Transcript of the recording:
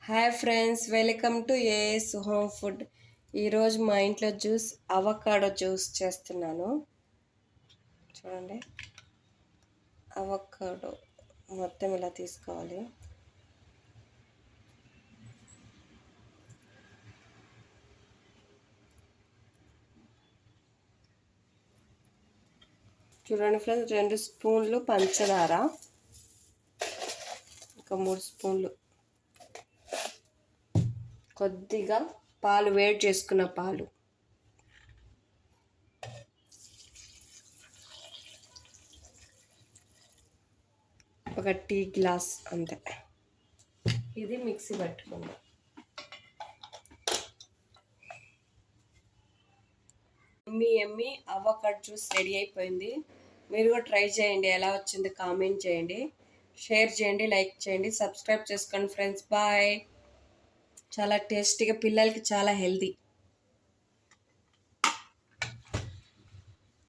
Hi friends, welcome to AS home food. ఈరోజు మా ఇంట్లో జ్యూస్ అవకాడో జ్యూస్ చేస్తున్నాను. చూడండి, అవకాడో మొత్తం ఇలా తీసుకోవాలి. చూడండి ఫ్రెండ్స్, 2 స్పూన్లు పంచదార, ఒక 3 స్పూన్లు కొద్దిగా పాలు, వేడి చేసుకున్న పాలు, ఒక టీ గ్లాస్ అంతే. ఇది మిక్సీ పట్టుకుందాం. ఎమ్మి అవకాడో జ్యూస్ రెడీ అయిపోయింది. మీరు కూడా ట్రై చేయండి, ఎలా వచ్చింది కామెంట్ చేయండి, షేర్ చేయండి, లైక్ చేయండి, సబ్స్క్రైబ్ చేసుకోండి ఫ్రెండ్స్. బాయ్. చాలా టేస్టీగా, పిల్లలకి చాలా హెల్తీ.